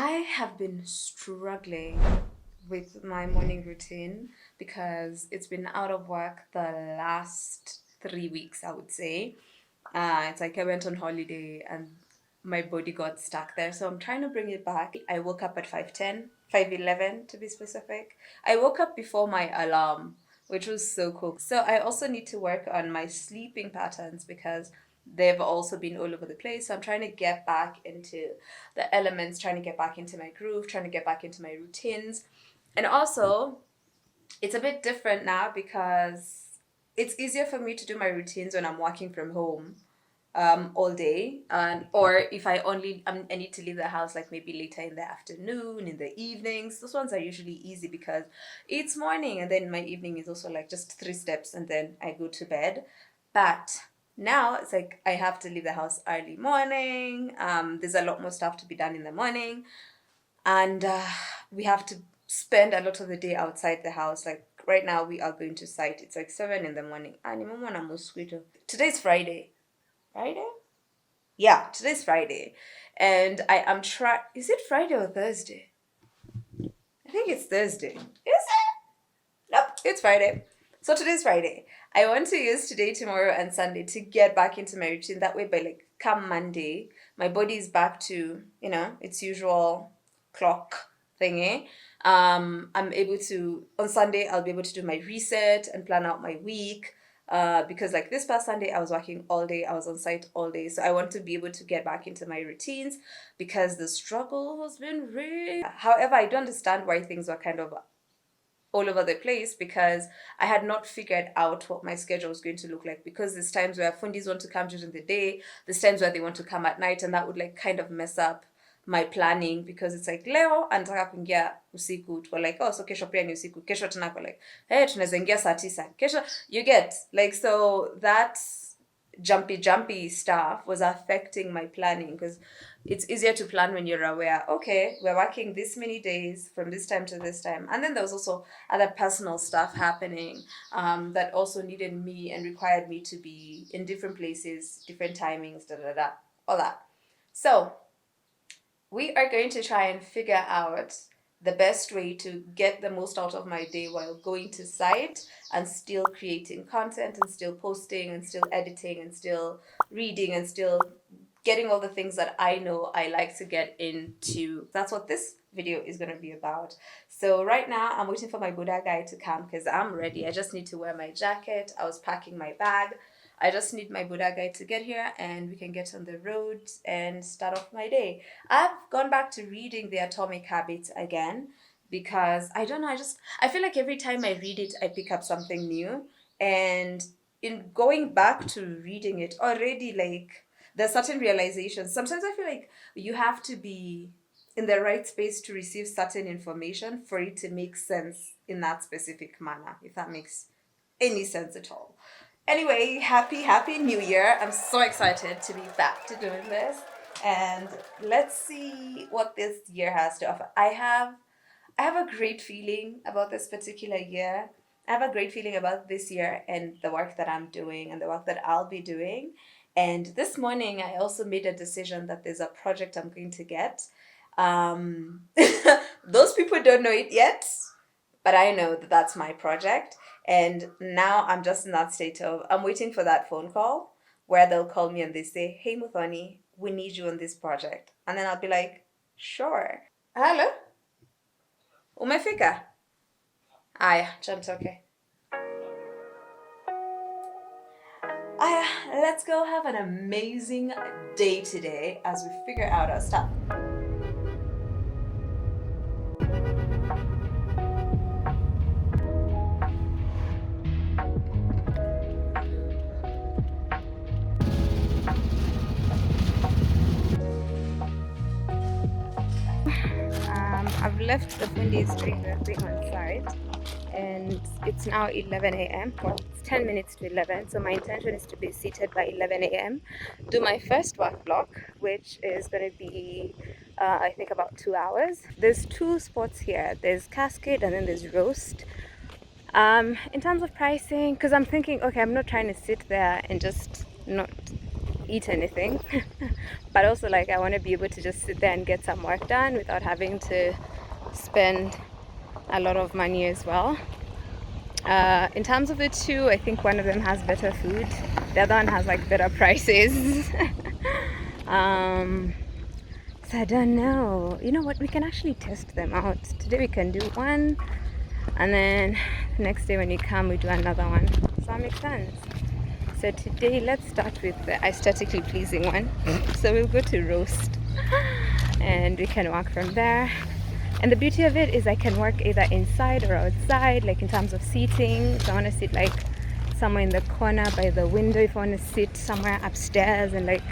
I have been struggling with my morning routine because it's been out of work the last 3 weeks, I would say. It's like I went on holiday and my body got stuck there. So I'm trying to bring it back. I woke up at 5:10, 5:11 to be specific. I woke up before my alarm, which was so cool. So I also need to work on my sleeping patterns because they've also been all over the place. So I'm trying to get back into the elements, trying to get back into my groove, trying to get back into my routines. And also, it's a bit different now because it's easier for me to do my routines when I'm working from home all day, and or if I need to leave the house like maybe later in the afternoon, in the evenings. Those ones are usually easy because it's morning, and then my evening is also like just 3 steps, and then I go to bed. But now it's like I have to leave the house early morning. There's a lot more stuff to be done in the morning, and we have to spend a lot of the day outside the house. Like right now, we are going to site. It's like 7 in the morning. Today's Friday. Friday? Yeah, today's Friday, and I am try. Is it Friday or Thursday? I think it's Thursday. Is it? Nope, it's Friday. So today's Friday. I want to use today, tomorrow, and Sunday to get back into my routine. That way, by like come Monday, my body is back to its usual clock thingy. I'm able to on Sunday. I'll be able to do my reset and plan out my week. Because like this past Sunday, I was working all day. I was on site all day, so I want to be able to get back into my routines because the struggle has been real. However, I do understand why things were kind of all over the place because I had not figured out what my schedule was going to look like, because there's times where fundis want to come during the day, there's times where they want to come at night, and that would like kind of mess up my planning because it's like leo anataka kuingia usiku, tuko like oh so kesho pia ni usiku, kesho tena kwa like hey tunaweza ingia saa 9 kesho, you get like, so that jumpy stuff was affecting my planning because it's easier to plan when you're aware, okay, we're working this many days from this time to this time. And then there was also other personal stuff happening that also needed me and required me to be in different places, different timings, all that. So we are going to try and figure out the best way to get the most out of my day while going to site and still creating content and still posting and still editing and still reading and still getting all the things that I know I like to get into. That's what this video is going to be about. So right now I'm waiting for my Buddha guy to come because I'm ready. I just need to wear my jacket. I was packing my bag. I just need my Buddha guy to get here and we can get on the road and start off my day. I've gone back to reading The Atomic Habits again because I don't know, I feel like every time I read it, I pick up something new. And in going back to reading it already, like there's certain realizations. Sometimes I feel like you have to be in the right space to receive certain information for it to make sense in that specific manner, if that makes any sense at all. Anyway, happy new year. I'm so excited to be back to doing this. And let's see what this year has to offer. I have a great feeling about this particular year. I have a great feeling about this year and the work that I'm doing and the work that I'll be doing. And this morning, I also made a decision that there's a project I'm going to get. Those people don't know it yet, but I know that that's my project. And now I'm just in that state of, I'm waiting for that phone call where they'll call me and they say, hey, Muthoni, we need you on this project. And then I'll be like, sure. Hello? Umefika? Aya, okay. Aya, let's go have an amazing day today as we figure out our stuff. I've left the fundis doing their thing on site, and it's now 11 a.m. Well, it's 10 minutes to 11, so my intention is to be seated by 11 a.m. Do my first work block, which is going to be, I think, about 2 hours. There's 2 spots here. There's Cascade and then there's Roast. In terms of pricing, because I'm thinking, okay, I'm not trying to sit there and just not eat anything. But also like I want to be able to just sit there and get some work done without having to spend a lot of money as well. In terms of the two, I think one of them has better food. The other one has like better prices. So I don't know. You know what? We can actually test them out. Today we can do one, and then the next day when you come, we do another one. Does that make sense? So today, let's start with the aesthetically pleasing one. So we'll go to roast, and we can walk from there. And the beauty of it is I can work either inside or outside, like in terms of seating. If I want to sit like somewhere in the corner by the window, if I want to sit somewhere upstairs and like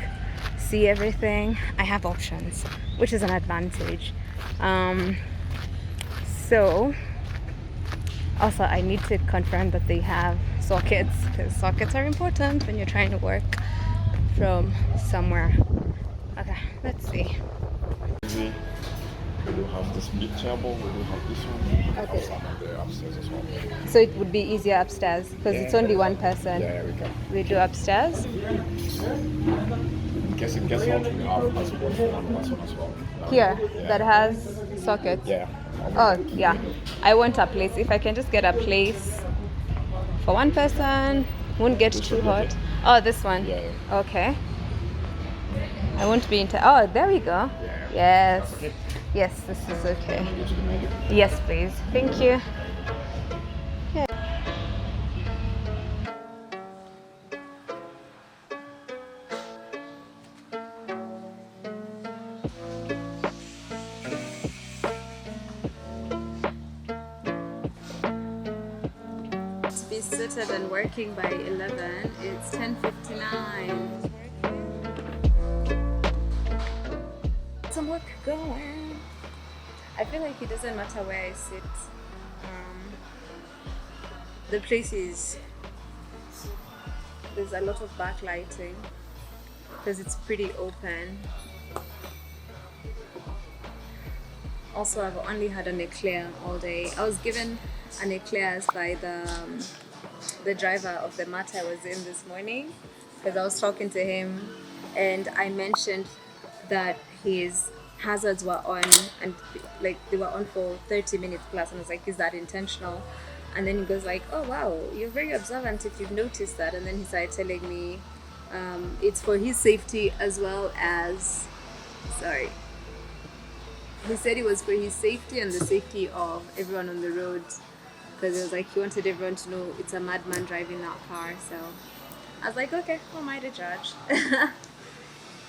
see everything, I have options, which is an advantage. So also I need to confirm that they have sockets, because sockets are important when you're trying to work from somewhere. Okay, let's see. We do have this mid-table, we do have this one, we Okay. have some of the upstairs as well. So it would be easier upstairs because it's only one person. Yeah, we can. We do upstairs. In case it gets hot, we have as one for one person as well. Here, Yeah. that has sockets. Yeah. Oh, yeah. I want a place. If I can just get a place for one person, won't get too hot. Oh, this one. Yeah. Okay. I won't be into. Oh, there we go. Yeah. Yes. Okay. Yes, this is okay. Go to the menu. Yes, please. Thank you. To be seated and working by 11, it's 10:59. Some work going. I feel like it doesn't matter where I sit. The place is, there's a lot of backlighting because it's pretty open. Also, I've only had an eclair all day. I was given an eclairs by the driver of the mat I was in this morning, because I was talking to him and I mentioned that his hazards were on, and like they were on for 30 minutes plus, and I was like, is that intentional? And then he goes like, oh wow, you're very observant if you've noticed that. And then he started telling me it's for his safety as well as, sorry, he said it was for his safety and the safety of everyone on the road, because it was like he wanted everyone to know it's a madman driving that car. So I was like, okay, who am I to judge?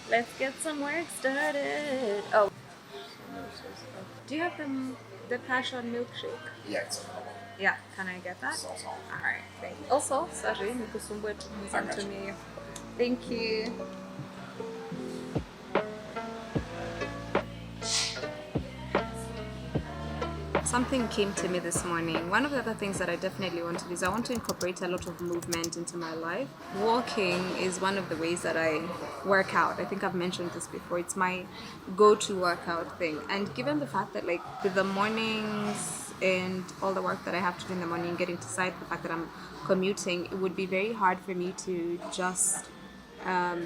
Let's get some work started. Oh, do you have the passion milkshake? Yeah, it's Yeah, can I get that? Alright, thank you. Also, sorry, nikusumbue tumie. Thank you. Something came to me this morning. One of the other things that I definitely want to do is I want to incorporate a lot of movement into my life. Walking is one of the ways that I work out. I think I've mentioned this before. It's my go-to workout thing. And given the fact that like with the mornings and all the work that I have to do in the morning, getting to site, the fact that I'm commuting, it would be very hard for me to just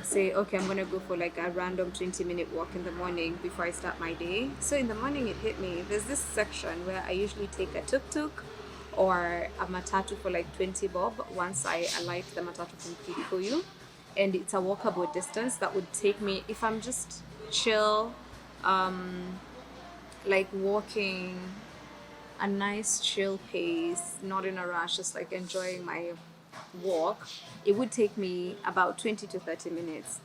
say, okay, I'm gonna go for like a random 20-minute walk in the morning before I start my day. So in the morning it hit me, there's this section where I usually take a tuk-tuk or a matatu for like 20 bob once I alight the matatu from Kikuyu, and it's a walkable distance that would take me, if I'm just chill, like walking a nice chill pace, not in a rush, just like enjoying my walk, it would take me about 20 to 30 minutes.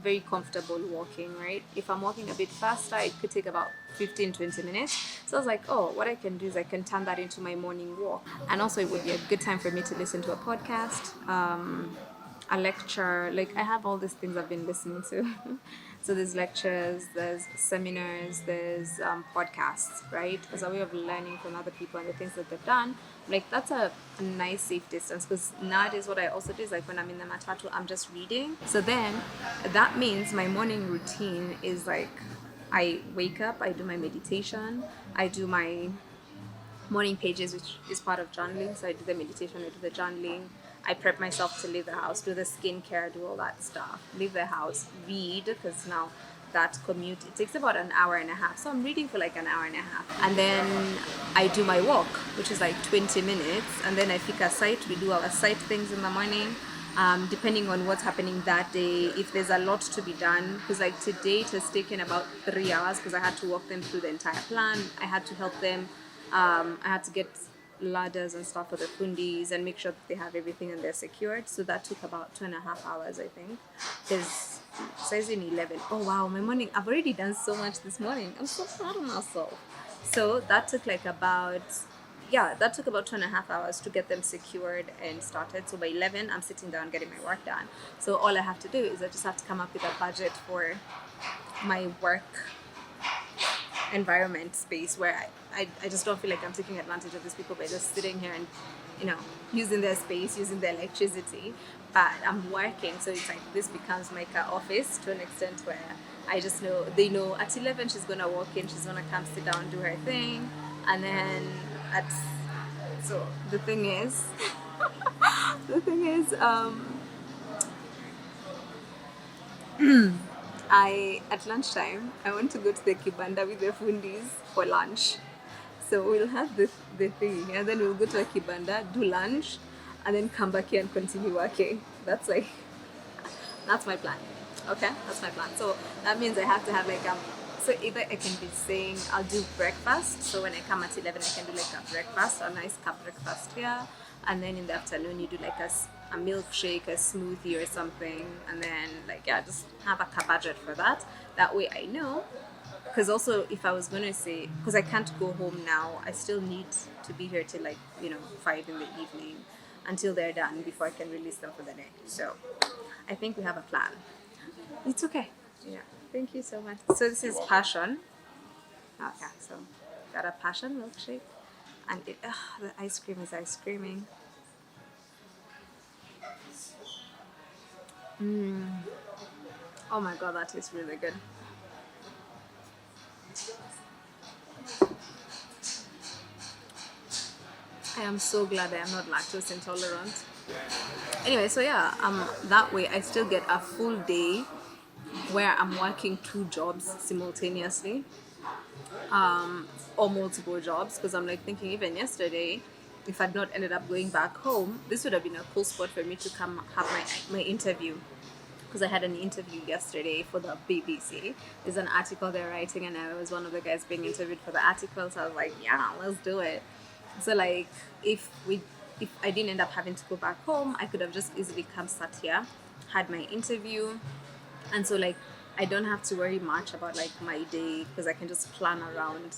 Very comfortable walking, right? If I'm walking a bit faster, it could take about 15-20 minutes. So I was like, oh, what I can do is I can turn that into my morning walk. And also it would be a good time for me to listen to a podcast, a lecture. Like I have all these things I've been listening to. So there's lectures, there's seminars, there's podcasts, right? As a way of learning from other people and the things that they've done. Like that's a nice safe distance, because nowadays what I also do is like when I'm in the matatu, I'm just reading. So then that means my morning routine is like I wake up, I do my meditation, I do my morning pages, which is part of journaling. So I do the meditation, I do the journaling, I prep myself to leave the house, do the skincare, do all that stuff, leave the house, read, because now that commute, it takes about an hour and a half. So I'm reading for like an hour and a half. And then I do my walk, which is like 20 minutes. And then I pick a site. We do our site things in the morning. Depending on what's happening that day, if there's a lot to be done, because like today it has taken about 3 hours because I had to walk them through the entire plan. I had to help them. I had to get ladders and stuff for the fundis and make sure that they have everything and they're secured. So that took about 2.5 hours, I think. Because it says in 11. Oh wow, my morning, I've already done so much this morning. I'm so proud of myself. So that took like about, yeah, that took about 2.5 hours to get them secured and started. So by 11, I'm sitting down getting my work done. So all I have to do is I just have to come up with a budget for my work environment space where I just don't feel like I'm taking advantage of these people by just sitting here and, you know, using their space, using their electricity. But I'm working, so it's like this becomes my office to an extent where I just know, they know at 11 she's gonna walk in, she's gonna come sit down, do her thing, and then at, so the thing is, at lunchtime, I want to go to the kibanda with the fundis for lunch. So we'll have the thing, and then we'll go to a kibanda, do lunch, and then come back here and continue working. That's like, that's my plan. Okay, that's my plan. So that means I have to have like so either I can be saying I'll do breakfast. So when I come at 11, I can do like a breakfast, a nice cup breakfast here, and then in the afternoon you do like a milkshake, a smoothie or something, and then like, yeah, just have a budget for that. That way I know. Because also if I was going to say, because I can't go home now, I still need to be here till like, 5 in the evening until they're done before I can release them for the day. So I think we have a plan. It's okay. Yeah. Thank you so much. So this is passion. Okay, so got a passion milkshake. And the ice cream is ice creaming. Oh my god, that tastes really good. I am so glad I am not lactose intolerant. Anyway, so yeah, that way I still get a full day where I'm working 2 jobs simultaneously, or multiple jobs, because I'm like thinking even yesterday, if I'd not ended up going back home, this would have been a cool spot for me to come have my interview, because I had an interview yesterday for the BBC. There's an article they're writing and I was one of the guys being interviewed for the article, so I was like, yeah, let's do it. So like if I didn't end up having to go back home, I could have just easily come sat here, had my interview, and so like I don't have to worry much about like my day, because I can just plan around,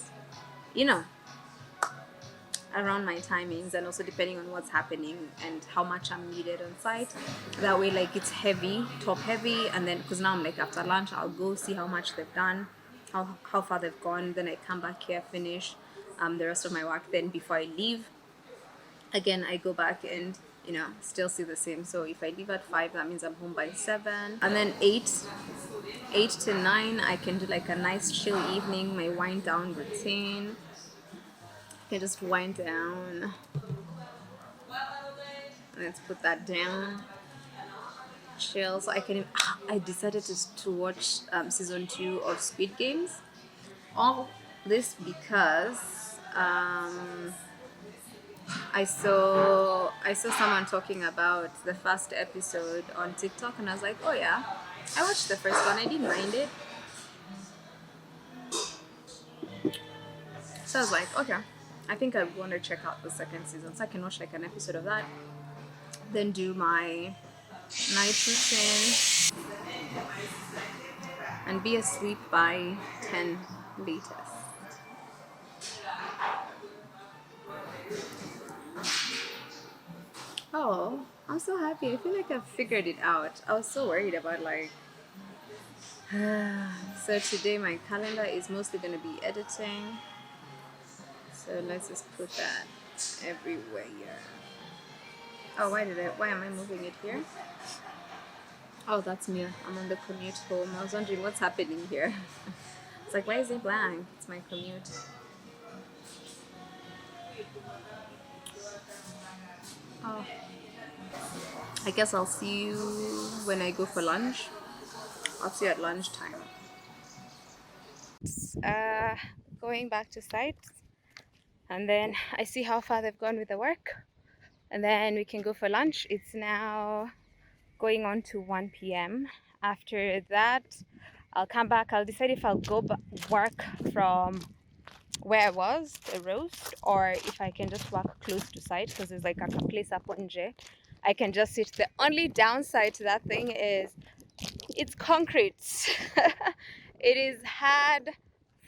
around my timings, and also depending on what's happening and how much I'm needed on site. That way like it's heavy, top heavy, and then because now I'm like after lunch I'll go see how much they've done, how far they've gone, then I come back here, finish the rest of my work, then before I leave again I go back and still see the same. So if I leave at 5, that means I'm home by 7, and then 8 to 9 I can do like a nice chill evening, my wind down routine. I can just wind down. Let's put that down. Chill. So I decided to watch season 2 of Squid Games. All this because I saw someone talking about the first episode on TikTok, and I was like, oh yeah, I watched the first one. I didn't mind it. So I was like, okay, I think I want to check out the second season, so I can watch like an episode of that, then do my night routine, and be asleep by 10 latest. Oh, I'm so happy. I feel like I've figured it out. I was so worried about like so today my calendar is mostly going to be editing. So let's just put that everywhere. Oh, why am I moving it here? Oh, that's me. I'm on the commute home. I was wondering what's happening here. It's like, why is it blank? It's my commute. Oh, I guess I'll see you when I go for lunch. I'll see you at lunchtime. Going back to site, and then I see how far they've gone with the work, and then we can go for lunch. It's now going on to 1 p.m. After that, I'll come back. I'll decide if I'll go work from where I was, the roast, or if I can just walk close to site, because there's like a place up on J. I can just sit. The only downside to that thing is it's concrete. It is hard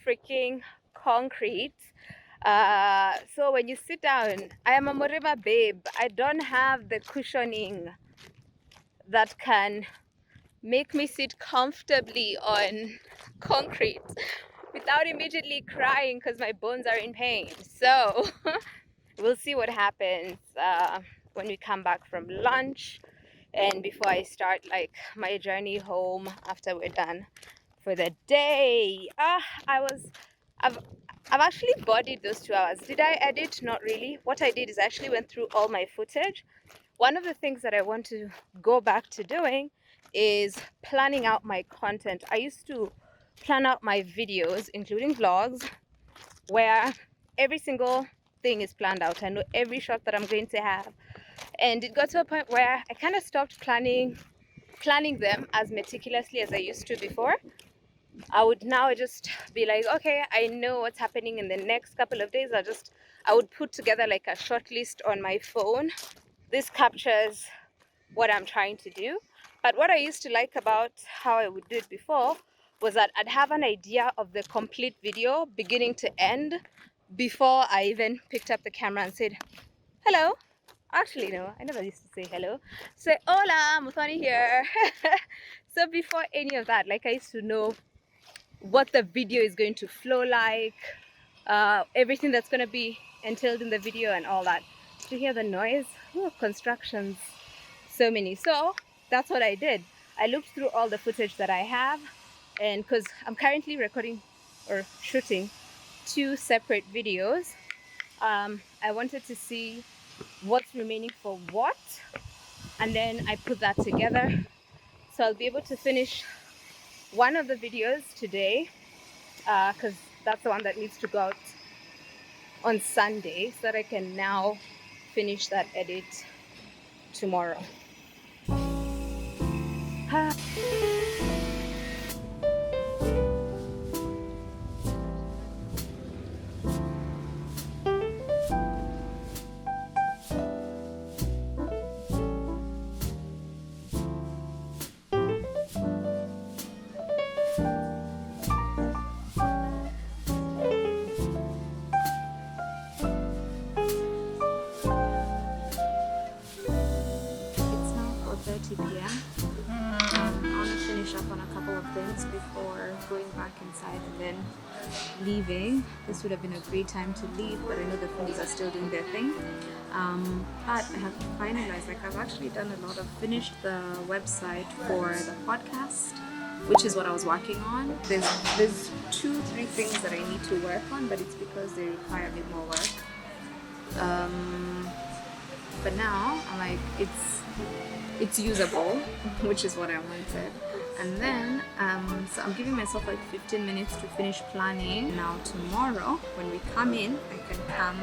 freaking concrete. So when you sit down, I am a Moriba babe. I don't have the cushioning that can make me sit comfortably on concrete without immediately crying because my bones are in pain. So we'll see what happens when we come back from lunch and before I start like my journey home after we're done for the day. I've actually bodied those 2 hours. Did I edit? Not really. What I did is I actually went through all my footage. One of the things that I want to go back to doing is planning out my content. I used to plan out my videos, including vlogs, where every single thing is planned out. I know every shot that I'm going to have. And it got to a point where I kind of stopped planning them as meticulously as I used to before. I would now just be like, okay, I know what's happening in the next couple of days. I would put together like a short list on my phone. This captures what I'm trying to do. But what I used to like about how I would do it before was that I'd have an idea of the complete video beginning to end before I even picked up the camera and said, hello. Actually, no, I never used to say hello. Say, hola, Muthoni here. So before any of that, like I used to know what the video is going to flow like, everything that's going to be entailed in the video and all that. Do you hear the noise? Ooh, constructions, so many. So that's what I did. I looked through all the footage that I have, and because I'm currently recording or shooting 2 separate videos, I wanted to see what's remaining for what, and then I put that together. So I'll be able to finish one of the videos today, because that's the one that needs to go out on Sunday, so that I can now finish that edit tomorrow. It's now 4:30 p.m. I want to finish up on a couple of things before going back inside and then leaving. This would have been a great time to leave, but I know the fundis are still doing their thing. But I have finalized, like I've actually done a lot of, finished the website for the podcast, which is what I was working on. There's 2-3 things that I need to work on, but it's because they require a bit more work. But now I'm like, it's usable, which is what I wanted. And then so I'm giving myself like 15 minutes to finish planning. Now tomorrow when we come in, I can come,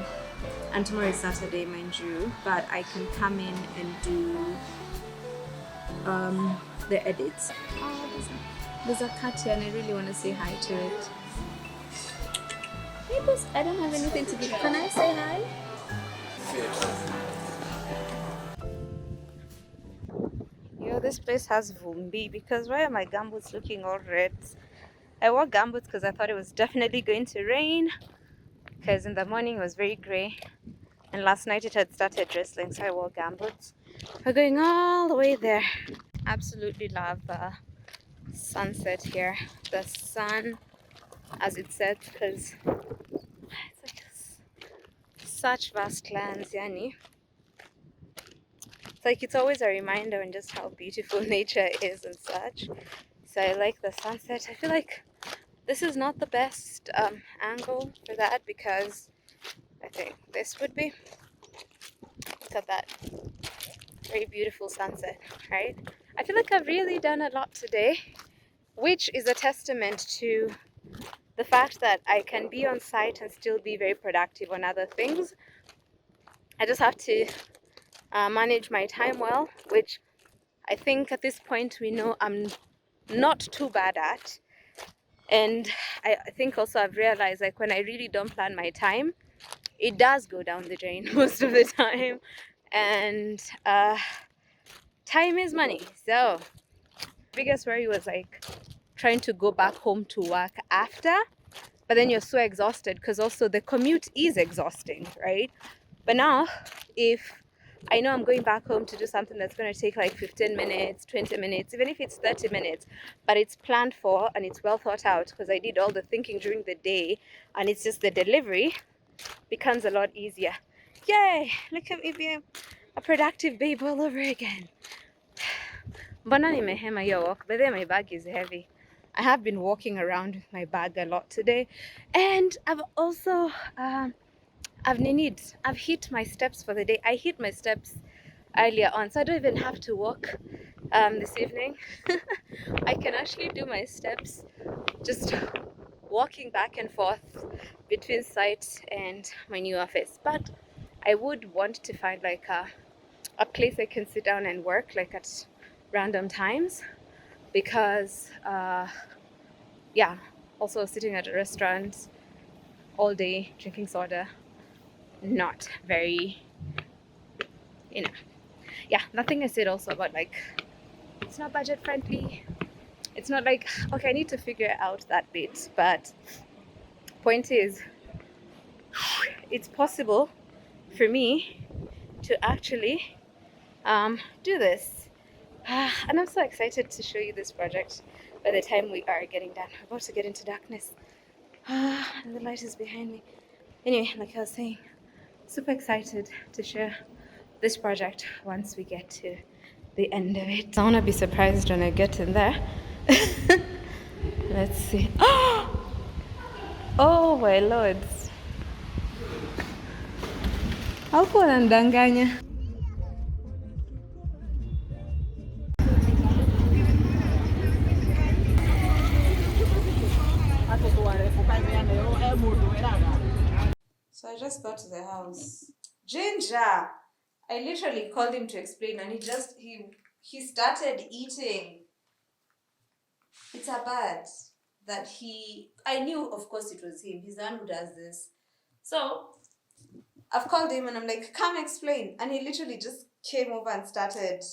and tomorrow is Saturday, mind you, but I can come in and do the edits. Oh, there's a cat here and I really want to say hi to it. Hey, boss, I don't have anything to give. Can I say hi? Yo, this place has vumbi, because why are my gumboots looking all red? I wore gumboots because I thought it was definitely going to rain, because in the morning it was very grey and last night it had started drizzling, so I wore gumboots. We're going all the way there. Absolutely love the sunset here, the sun as it sets, because it's like such vast lands, yani. It's like it's always a reminder on just how beautiful nature is and such. So I like the sunset. I feel like this is not the best angle for that, because I think this would be. Look at that. Very beautiful sunset, right? I feel like I've really done a lot today, which is a testament to the fact that I can be on site and still be very productive on other things. I just have to manage my time well, which I think at this point we know I'm not too bad at. And I think also I've realized, like, when I really don't plan my time, it does go down the drain most of the time. And time is money. So biggest worry was like trying to go back home to work after, but then you're so exhausted because also the commute is exhausting, right? But now if I know I'm going back home to do something that's going to take like 15 minutes, 20 minutes, even if it's 30 minutes, but it's planned for and it's well thought out because I did all the thinking during the day, and it's just the delivery becomes a lot easier. Yay! Look at me being a productive babe all over again. Mbona nimehema hiyo walk, but then my bag is heavy. I have been walking around with my bag a lot today, and I've also I've hit my steps for the day. I hit my steps earlier on, so I don't even have to walk this evening. I can actually do my steps just walking back and forth between site and my new office. But I would want to find like a place I can sit down and work like at random times, because yeah, also sitting at a restaurant all day drinking soda, not very, you know, yeah, nothing I said also about like it's not budget friendly. It's not like, okay, I need to figure out that bit, but point is it's possible for me to actually do this. And I'm so excited to show you this project by the time we are getting done. We're about to get into darkness. And the light is behind me. Anyway, like I was saying, super excited to share this project once we get to the end of it. I want to be surprised when I get in there. Let's see. Oh my lords. Hapo wanandanganya. So I just got to the house. Ginger! I literally called him to explain, and he started eating. It's a bad that I knew, of course it was him. He's the one who does this. So I've called him and I'm like, come explain. And he literally just came over and started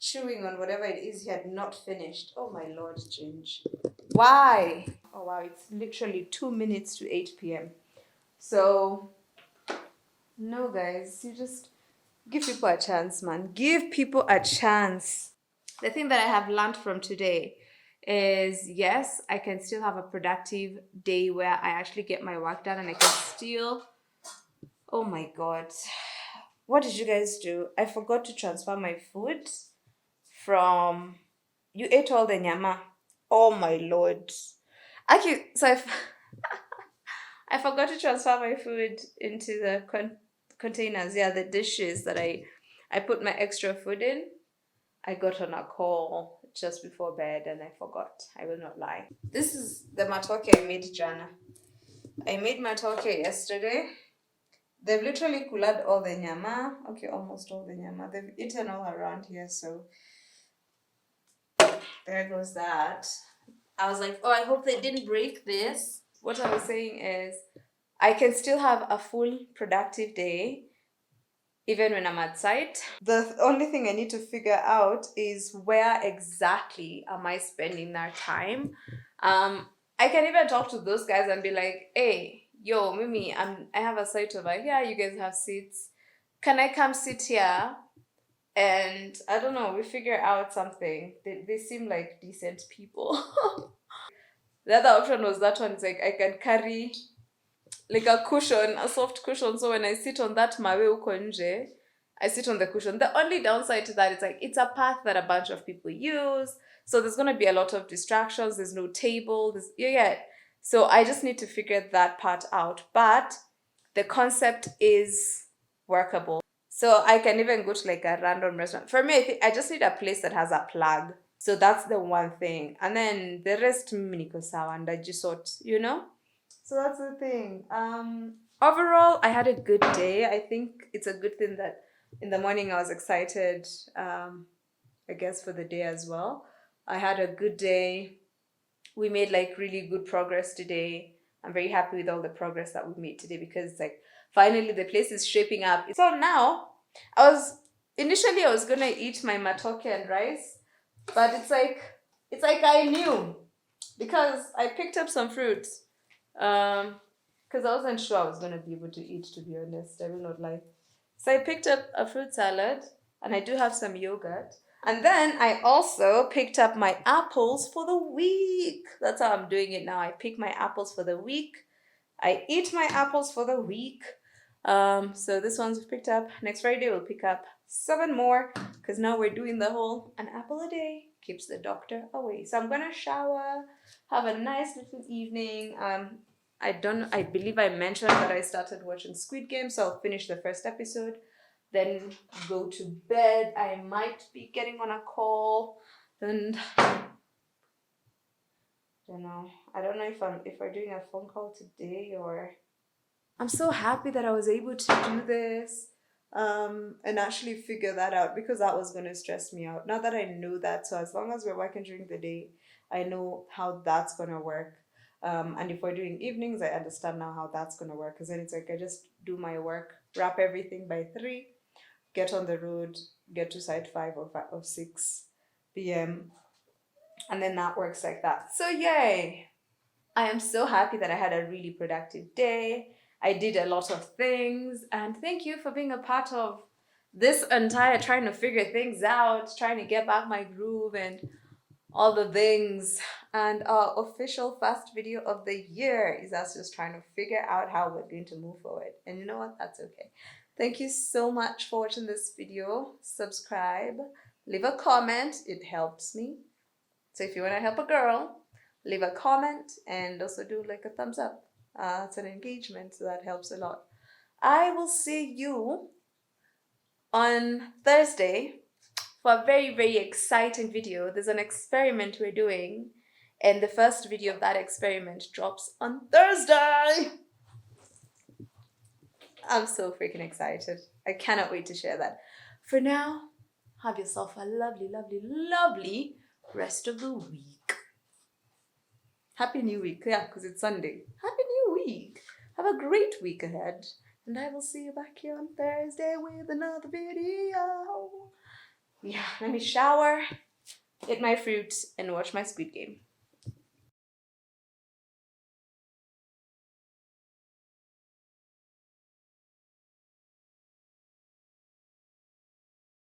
chewing on whatever it is he had not finished. Oh my lord, Ginge. Why? Oh wow, it's literally 2 minutes to 8 p.m. So, no guys, you just give people a chance, man. Give people a chance. The thing that I have learned from today is, yes, I can still have a productive day where I actually get my work done and I can still... Oh my god. What did you guys do? I forgot to transfer my food from... You ate all the nyama. Oh my lord. Actually, so I forgot to transfer my food into the containers. Yeah, the dishes that I put my extra food in. I got on a call just before bed and I forgot. I will not lie. This is the matoke I made jana. I made matoke yesterday. They've literally cooled all the nyama. Okay, almost all the nyama. They've eaten all around here, so there goes that. I was like, oh, I hope they didn't break this. What I was saying is, I can still have a full productive day even when I'm at site. The only thing I need to figure out is where exactly am I spending that time. I can even talk to those guys and be like, hey, yo, Mimi, I have a site over here. You guys have seats. Can I come sit here? And I don't know, we figure out something. They seem like decent people. The other option was that one. It's like I can carry like a cushion, a soft cushion. So when I sit on that mawe uko nje, I sit on the cushion. The only downside to that is like it's a path that a bunch of people use. So there's going to be a lot of distractions. There's no table. So I just need to figure that part out. But the concept is workable. So I can even go to like a random restaurant. For me, I think I just need a place that has a plug. So that's the one thing. And then the rest niko sawa and I just thought, you know? So that's the thing. Overall, I had a good day. I think it's a good thing that in the morning I was excited, I guess, for the day as well. I had a good day. We made like really good progress today. I'm very happy with all the progress that we made today because like finally the place is shaping up. So now initially I was gonna eat my matoke and rice, but it's like I knew because I picked up some fruits. Because I wasn't sure I was gonna be able to eat, to be honest. I will not lie. So I picked up a fruit salad and I do have some yogurt. And then I also picked up my apples for the week. That's how I'm doing it now. I pick my apples for the week. I eat my apples for the week. So this one's picked up. Next Friday we'll pick up 7 more because now we're doing the whole an apple a day keeps the doctor away. So I'm gonna shower, have a nice little evening. I believe I mentioned that I started watching Squid Game, so I'll finish the first episode, then go to bed. I might be getting on a call, and I don't know if we're doing a phone call today or. I'm so happy that I was able to do this and actually figure that out because that was going to stress me out. Now that I know that, so as long as we're working during the day, I know how that's going to work. And if we're doing evenings, I understand now how that's going to work because then it's like I just do my work, wrap everything by 3, get on the road, get to site 5 or 6 p.m. And then that works like that. So yay! I am so happy that I had a really productive day. I did a lot of things, and thank you for being a part of this entire trying to figure things out, trying to get back my groove and all the things. And our official first video of the year is us just trying to figure out how we're going to move forward. And you know what? That's okay. Thank you so much for watching this video. Subscribe, leave a comment. It helps me. So if you want to help a girl, leave a comment and also do like a thumbs up. It's an engagement, so that helps a lot. I will see you on Thursday for a very, very exciting video. There's an experiment we're doing, and the first video of that experiment drops on Thursday. I'm so freaking excited. I cannot wait to share that. For now, have yourself a lovely, lovely, lovely rest of the week. Happy New Week. Yeah, because it's Sunday. Happy New Week. Have a great week ahead. And I will see you back here on Thursday with another video. Yeah, let me shower, eat my fruit, and watch my Squid Game.